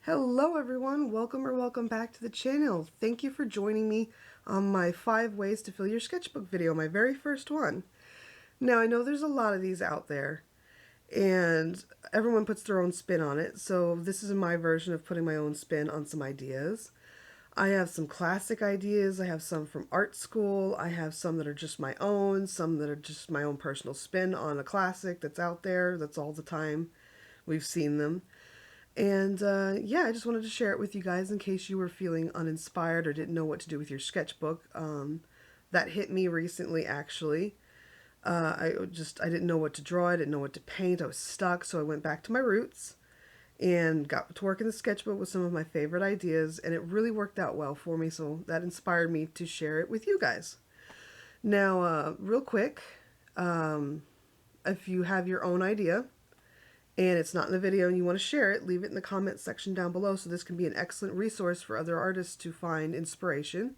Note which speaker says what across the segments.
Speaker 1: Hello everyone, welcome back to the channel. Thank you for joining me on my 5 ways to fill your sketchbook video, my very first one. Now I know there's a lot of these out there and everyone puts their own spin on it, so this is my version of putting my own spin on some ideas. I have some classic ideas, I have some from art school, I have some that are just my own, some that are just my own personal spin on a classic that's out there, that's all the time. We've seen them. And yeah, I just wanted to share it with you guys in case you were feeling uninspired or didn't know what to do with your sketchbook. That hit me recently, actually. I didn't know what to draw, I didn't know what to paint, I was stuck, so I went back to my roots and got to work in the sketchbook with some of my favorite ideas, and it really worked out well for me, so that inspired me to share it with you guys. Now, real quick, if you have your own idea, and it's not in the video and you want to share it, leave it in the comment section down below, so this can be an excellent resource for other artists to find inspiration,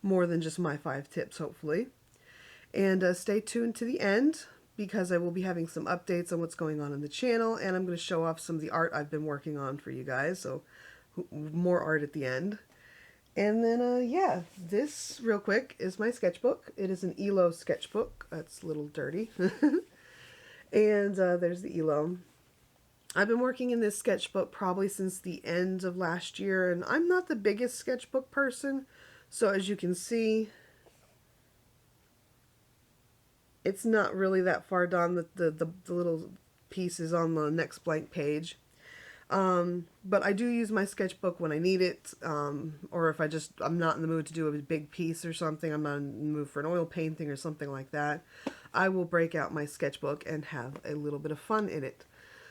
Speaker 1: more than just my 5 tips, hopefully. And stay tuned to the end, because I will be having some updates on what's going on in the channel, and I'm going to show off some of the art I've been working on for you guys, so more art at the end. And then, yeah, this, real quick, is my sketchbook. It is an ELO sketchbook. That's a little dirty. And there's the ELO. I've been working in this sketchbook probably since the end of last year, and I'm not the biggest sketchbook person, so as you can see, it's not really that far down. The little pieces on the next blank page. But I do use my sketchbook when I need it, or if I'm not in the mood to do a big piece or something, I'm not in the mood for an oil painting or something like that, I will break out my sketchbook and have a little bit of fun in it.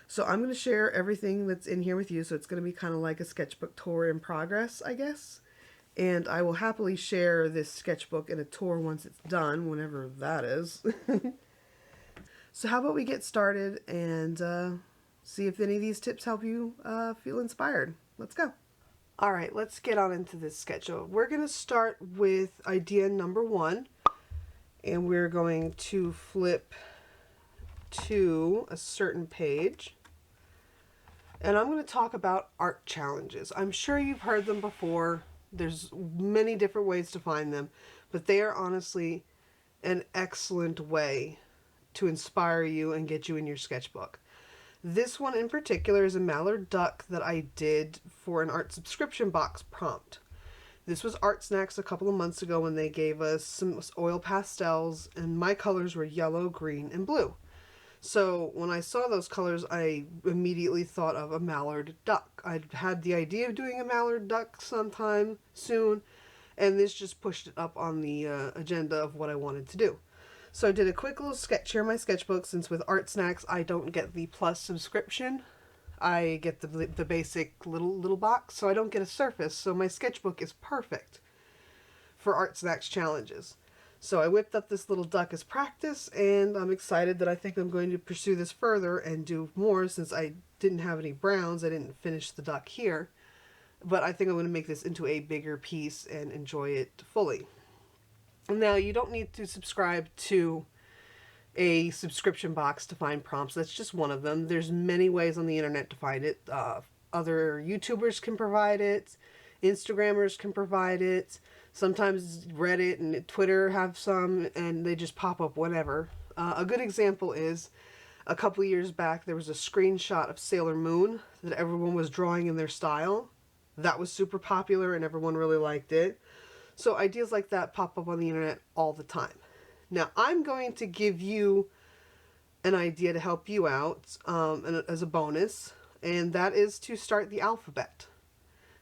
Speaker 1: So I'm going to share everything that's in here with you, so it's going to be kind of like a sketchbook tour in progress, I guess. And I will happily share this sketchbook in a tour once it's done, whenever that is. So how about we get started and see if any of these tips help you feel inspired. Let's go. Alright, let's get on into this sketchbook. We're going to start with idea number 1, and we're going to flip to a certain page, and I'm going to talk about art challenges. I'm sure you've heard them before. There's many different ways to find them, but they are honestly an excellent way to inspire you and get you in your sketchbook. This one in particular is a mallard duck that I did for an art subscription box prompt. This was Art Snacks a couple of months ago when they gave us some oil pastels, and my colors were yellow, green, and blue. So when I saw those colors, I immediately thought of a mallard duck. I'd had the idea of doing a mallard duck sometime soon, and this just pushed it up on the agenda of what I wanted to do. So I did a quick little sketch here in my sketchbook, since with Art Snacks I don't get the plus subscription. I get the basic little box, so I don't get a surface, so my sketchbook is perfect for Art Snacks challenges. So I whipped up this little duck as practice, and I'm excited that I think I'm going to pursue this further and do more, since I didn't have any browns. I didn't finish the duck here, but I think I'm going to make this into a bigger piece and enjoy it fully. Now, you don't need to subscribe to a subscription box to find prompts. That's just one of them. There's many ways on the internet to find it. Other YouTubers can provide it. Instagrammers can provide it. Sometimes Reddit and Twitter have some, and they just pop up whenever. A good example is, a couple years back, there was a screenshot of Sailor Moon that everyone was drawing in their style. That was super popular and everyone really liked it. So ideas like that pop up on the internet all the time. Now, I'm going to give you an idea to help you out as a bonus, and that is to start the alphabet.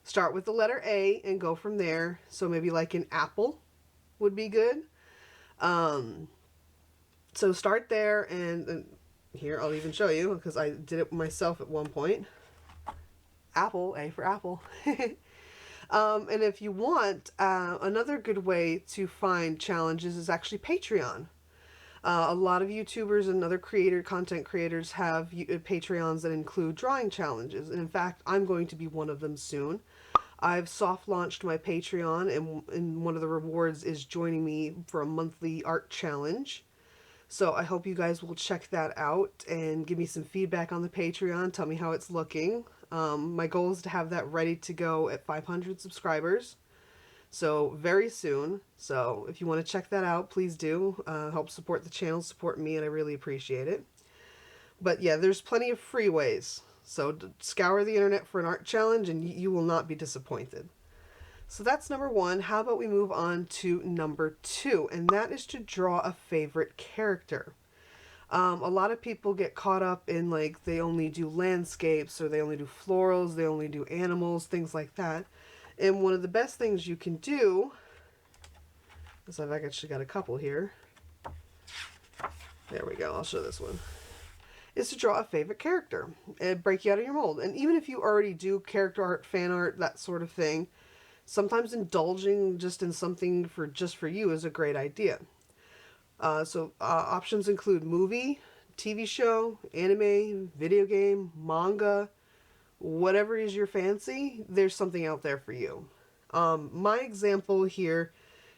Speaker 1: Start with the letter A and go from there. So maybe like an apple would be good. So start there, and here I'll even show you, because I did it myself at one point. Apple, A for apple. And if you want, another good way to find challenges is actually Patreon. A lot of YouTubers and other content creators have Patreons that include drawing challenges. And in fact, I'm going to be one of them soon. I've soft launched my Patreon, and one of the rewards is joining me for a monthly art challenge. So I hope you guys will check that out and give me some feedback on the Patreon. Tell me how it's looking. My goal is to have that ready to go at 500 subscribers. So very soon. So if you want to check that out, please do. Help support the channel, support me, and I really appreciate it. But yeah, there's plenty of free ways. So scour the internet for an art challenge and you will not be disappointed. So that's number one. How about we move on to number two? And that is to draw a favorite character. A lot of people get caught up in like they only do landscapes or they only do florals, they only do animals, things like that. And one of the best things you can do, is I've actually got a couple here. There we go, I'll show this one. Is to draw a favorite character and break you out of your mold. And even if you already do character art, fan art, that sort of thing, sometimes indulging just in something just for you is a great idea. Options include movie, TV show, anime, video game, manga, whatever is your fancy, there's something out there for you. My example here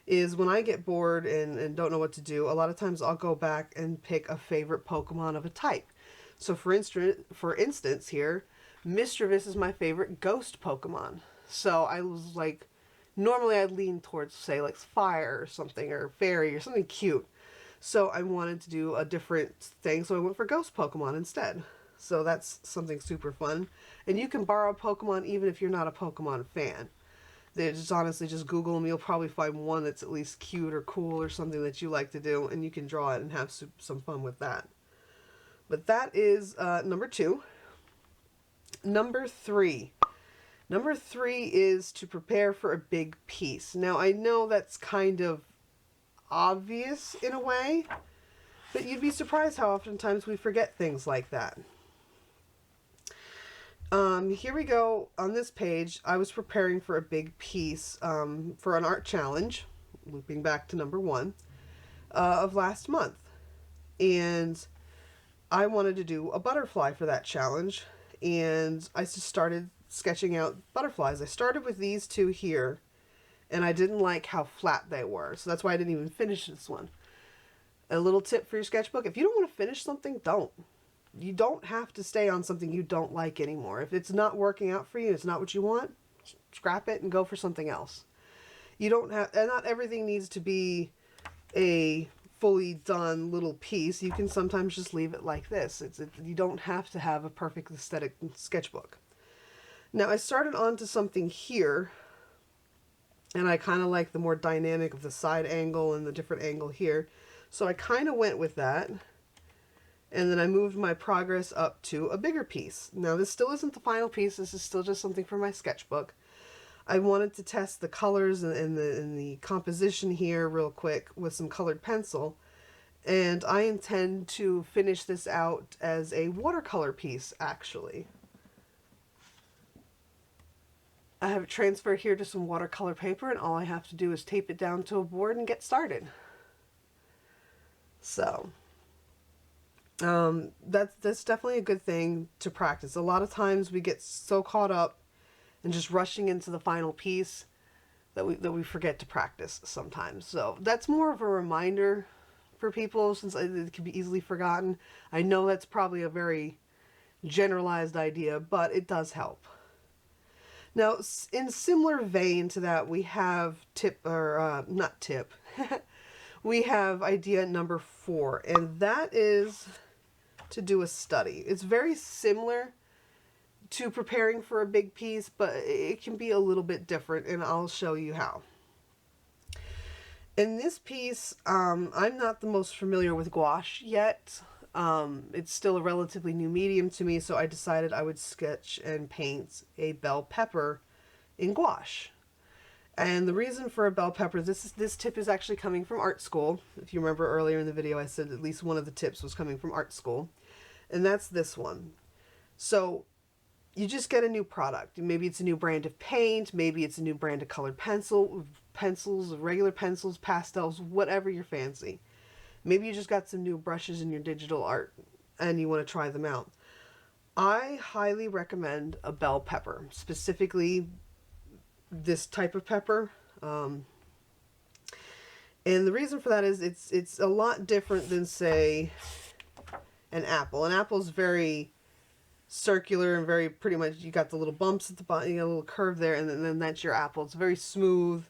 Speaker 1: is when I get bored and don't know what to do, a lot of times I'll go back and pick a favorite Pokemon of a type. So for instance here, Mischievous is my favorite ghost Pokemon. So I was like, normally I'd lean towards, say, like fire or something, or fairy or something cute. So I wanted to do a different thing, so I went for ghost Pokemon instead. So that's something super fun. And you can borrow Pokemon even if you're not a Pokemon fan. They just honestly just Google them. You'll probably find one that's at least cute or cool or something that you like to do, and you can draw it and have some fun with that. But that is number two. Number three. Number three is to prepare for a big piece. Now, I know that's kind of obvious in a way, but you'd be surprised how oftentimes we forget things like that. Here we go. On this page, I was preparing for a big piece for an art challenge, looping back to number one, of last month. And I wanted to do a butterfly for that challenge, and I just started sketching out butterflies. I started with these two here, and I didn't like how flat they were, so that's why I didn't even finish this one. A little tip for your sketchbook: if you don't want to finish something, don't. You don't have to stay on something you don't like anymore. If it's not working out for you, it's not what you want, scrap it and go for something else. You don't have, and not everything needs to be a fully done little piece. You can sometimes just leave it like this. You don't have to have a perfect aesthetic sketchbook. Now I started onto something here, and I kind of like the more dynamic of the side angle and the different angle here. So I kind of went with that. And then I moved my progress up to a bigger piece. Now this still isn't the final piece. This is still just something for my sketchbook. I wanted to test the colors and the composition here real quick with some colored pencil. And I intend to finish this out as a watercolor piece, actually. I have it transferred here to some watercolor paper, and all I have to do is tape it down to a board and get started. So that's definitely a good thing to practice. A lot of times we get so caught up in just rushing into the final piece that we forget to practice sometimes. So that's more of a reminder for people, since it can be easily forgotten. I know that's probably a very generalized idea, but it does help. Now, in similar vein to that, we have we have idea number 4, and that is to do a study. It's very similar to preparing for a big piece, but it can be a little bit different, and I'll show you how. In this piece, I'm not the most familiar with gouache yet. It's still a relatively new medium to me, so I decided I would sketch and paint a bell pepper in gouache. And the reason for a bell pepper, this tip is actually coming from art school. If you remember earlier in the video, I said at least one of the tips was coming from art school. And that's this one. So you just get a new product. Maybe it's a new brand of paint, maybe it's a new brand of colored pencils, regular pencils, pastels, whatever your fancy. Maybe you just got some new brushes in your digital art and you want to try them out. I highly recommend a bell pepper, specifically this type of pepper. And the reason for that is it's a lot different than, say, an apple. An apple's very circular and very pretty much, you got the little bumps at the bottom, you got a little curve there, and then that's your apple. It's very smooth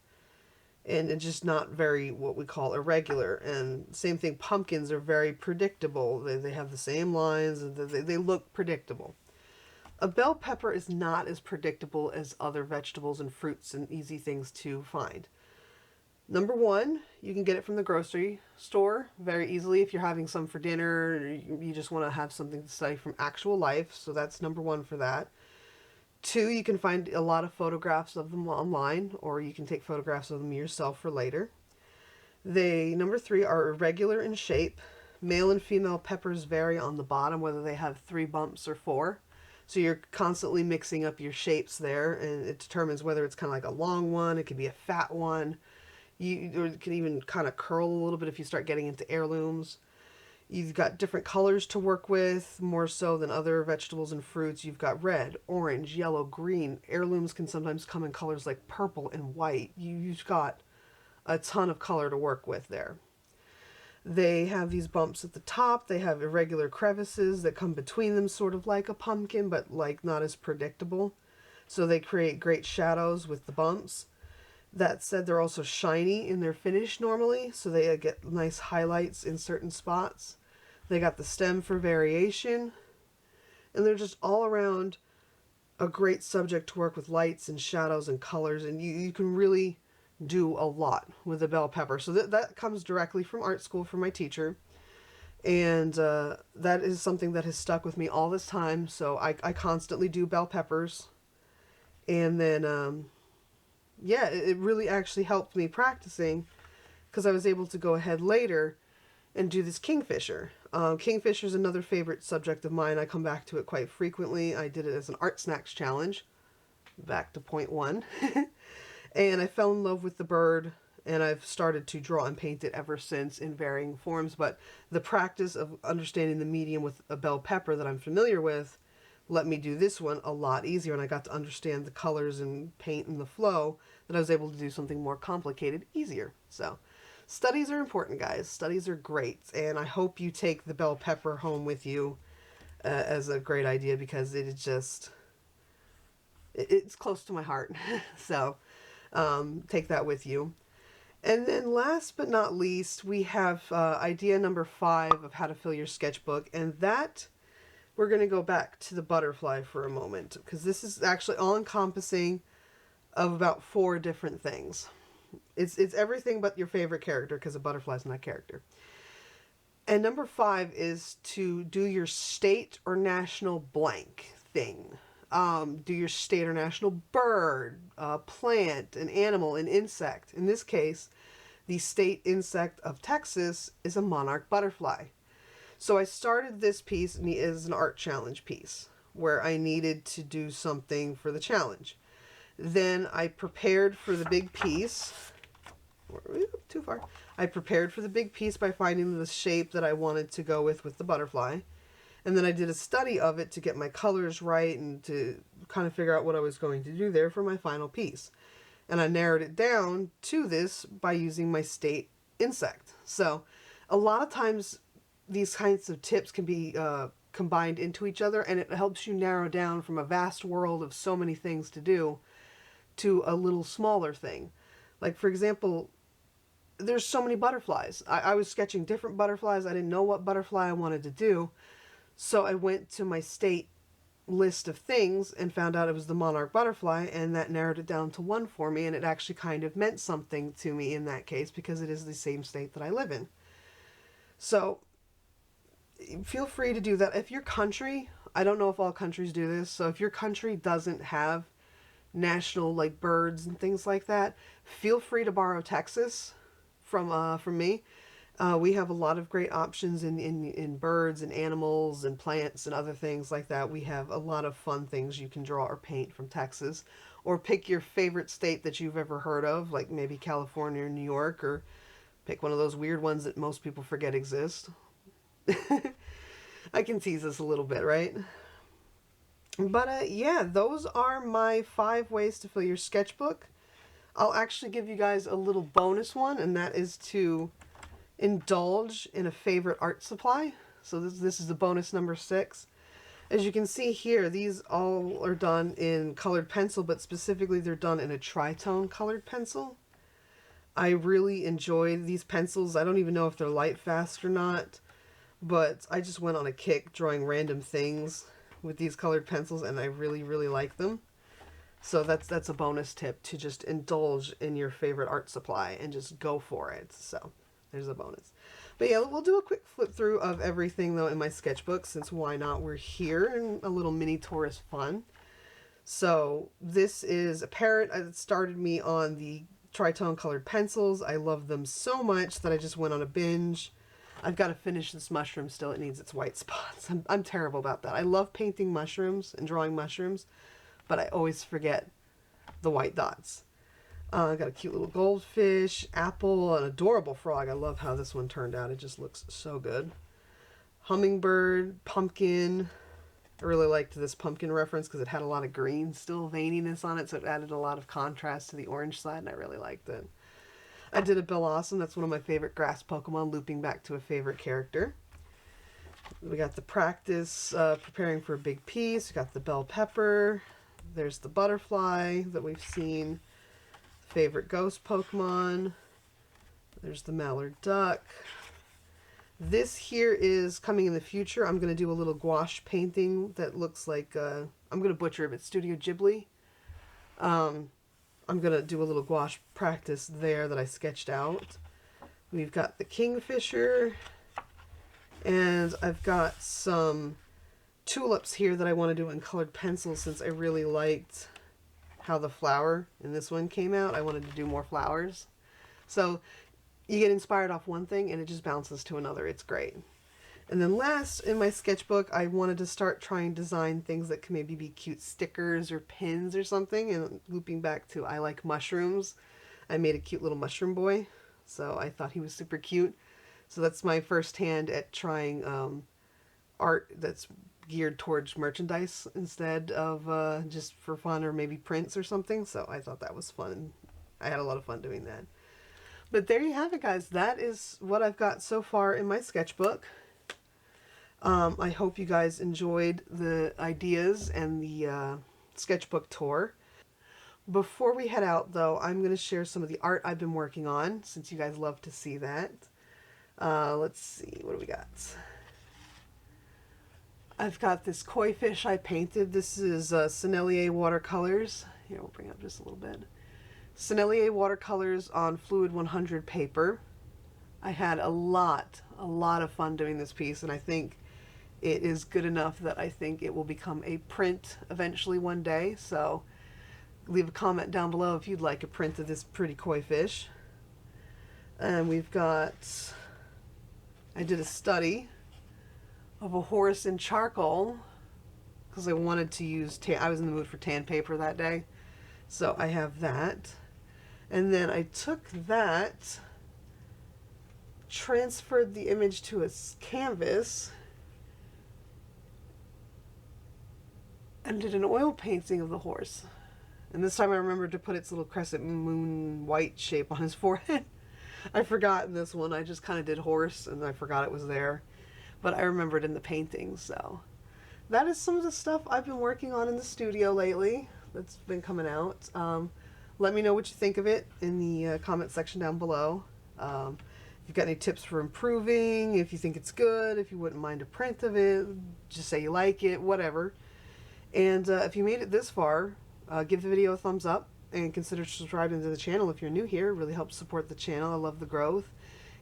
Speaker 1: and it's just not very what we call irregular. And same thing, pumpkins are very predictable. They have the same lines, and they look predictable. A bell pepper is not as predictable as other vegetables and fruits and easy things to find. Number one, you can get it from the grocery store very easily if you're having some for dinner, or you just want to have something to study from actual life. So that's number one for that. Two, you can find a lot of photographs of them online, or you can take photographs of them yourself for later. Number three, are irregular in shape. Male and female peppers vary on the bottom, whether they have 3 bumps or 4. So you're constantly mixing up your shapes there, and it determines whether it's kind of like a long one, it could be a fat one, or it can even kind of curl a little bit if you start getting into heirlooms. You've got different colors to work with, more so than other vegetables and fruits. You've got red, orange, yellow, green. Heirlooms can sometimes come in colors like purple and white. You've got a ton of color to work with there. They have these bumps at the top. They have irregular crevices that come between them, sort of like a pumpkin, but like not as predictable. So they create great shadows with the bumps. That said, they're also shiny in their finish normally, so they get nice highlights in certain spots. They got the stem for variation, and they're just all around a great subject to work with lights and shadows and colors, and you can really do a lot with a bell pepper. So that comes directly from art school from my teacher, and that is something that has stuck with me all this time. So I constantly do bell peppers, and then yeah, it really actually helped me practicing, because I was able to go ahead later and do this kingfisher. Kingfisher is another favorite subject of mine. I come back to it quite frequently. I did it as an art snacks challenge, back to point 1. And I fell in love with the bird, and I've started to draw and paint it ever since in varying forms. But the practice of understanding the medium with a bell pepper that I'm familiar with let me do this one a lot easier, and I got to understand the colors and paint and the flow, that I was able to do something more complicated easier. So studies are important, guys. Studies are great, and I hope you take the bell pepper home with you as a great idea, because it is just, it's close to my heart. So take that with you. And then last but not least, we have idea number 5 of how to fill your sketchbook. And that, we're going to go back to the butterfly for a moment, because this is actually all encompassing of about 4 different things. It's everything but your favorite character, because a butterfly is not a character. And number 5 is to do your state or national blank thing. Do your state or national bird, plant, an animal, an insect. In this case, the state insect of Texas is a monarch butterfly. So I started this piece as an art challenge piece, where I needed to do something for the challenge. Then I prepared for the big piece. Too far. I prepared for the big piece by finding the shape that I wanted to go with the butterfly. And then I did a study of it to get my colors right and to kind of figure out what I was going to do there for my final piece. And I narrowed it down to this by using my state insect. So a lot of times these kinds of tips can be combined into each other, and it helps you narrow down from a vast world of so many things to do to a little smaller thing. Like, for example, there's so many butterflies. I was sketching different butterflies. I didn't know what butterfly I wanted to do. So I went to my state list of things and found out it was the monarch butterfly, and that narrowed it down to 1 for me, and it actually kind of meant something to me in that case, because it is the same state that I live in. So feel free to do that. If your country, I don't know if all countries do this, so if your country doesn't have national like birds and things like that, feel free to borrow Texas from me. We have a lot of great options in birds and animals and plants and other things like that. We have a lot of fun things you can draw or paint from Texas. Or pick your favorite state that you've ever heard of, like maybe California or New York, or pick one of those weird ones that most people forget exist. I can tease this a little bit, right? But yeah, those are my 5 ways to fill your sketchbook. I'll actually give you guys a little bonus one, and that is to indulge in a favorite art supply. So this is the bonus number 6. As you can see here, these all are done in colored pencil, but specifically they're done in a tritone colored pencil. I really enjoy these pencils. I don't even know if they're light fast or not, but I just went on a kick drawing random things with these colored pencils, and I really, really like them. So that's a bonus tip, to just indulge in your favorite art supply and just go for it. So there's a bonus. But yeah, we'll do a quick flip through of everything though in my sketchbook, since why not? We're here, and a little mini tour is fun. So this is a parrot. It started me on the tritone colored pencils. I love them so much that I just went on a binge. I've got to finish this mushroom still. It needs its white spots. I'm terrible about that. I love painting mushrooms and drawing mushrooms, but I always forget the white dots. I got a cute little goldfish, apple, an adorable frog. I love how this one turned out. It just looks so good. Hummingbird, pumpkin. I really liked this pumpkin reference because it had a lot of green still veininess on it, so it added a lot of contrast to the orange side, and I really liked it. I did a Bellossom. That's one of my favorite grass Pokemon, looping back to a favorite character. We got the practice preparing for a big piece. We got the bell pepper. There's the butterfly that we've seen. Favorite ghost Pokemon. There's the mallard duck. This here is coming in the future. I'm going to do a little gouache painting that looks like, I'm going to butcher it, but Studio Ghibli. I'm going to do a little gouache practice there that I sketched out. We've got the kingfisher, and I've got some tulips here that I want to do in colored pencil, since I really liked how the flower in this one came out. I wanted to do more flowers. So you get inspired off one thing and it just bounces to another. It's great. And then last in my sketchbook, I wanted to start trying to design things that can maybe be cute stickers or pins or something. And looping back to I like mushrooms, I made a cute little mushroom boy. So I thought he was super cute. So that's my first hand at trying art that's geared towards merchandise instead of just for fun, or maybe prints or something. So I thought that was fun. I had a lot of fun doing that. But there you have it, guys. That is what I've got so far in my sketchbook. I hope you guys enjoyed the ideas and the sketchbook tour. Before we head out, though, I'm going to share some of the art I've been working on, since you guys love to see that. Let's see, what do we got? I've got this koi fish I painted. This is Sennelier watercolors. Here, we'll bring up just a little bit. Sennelier watercolors on Fluid 100 paper. I had a lot of fun doing this piece, and I think it is good enough that I think it will become a print eventually one day. So leave a comment down below if you'd like a print of this pretty koi fish. And we've got, I did a study of a horse in charcoal because I wanted to use I was in the mood for tan paper that day. So I have that. And then I took that, transferred the image to a canvas, and did an oil painting of the horse. And this time I remembered to put its little crescent moon white shape on his forehead. I forgot in this one. I just kind of did horse and I forgot it was there. But I remembered in the painting. So that is some of the stuff I've been working on in the studio lately that's been coming out. Let me know what you think of it in the comment section down below. If you've got any tips for improving, if you think it's good, if you wouldn't mind a print of it, just say you like it, whatever. And if you made it this far, give the video a thumbs up and consider subscribing to the channel if you're new here. It really helps support the channel. I love the growth.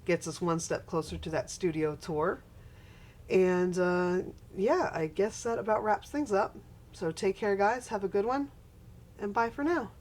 Speaker 1: Gets us one step closer to that studio tour. And yeah, I guess that about wraps things up. So take care, guys. Have a good one. And bye for now.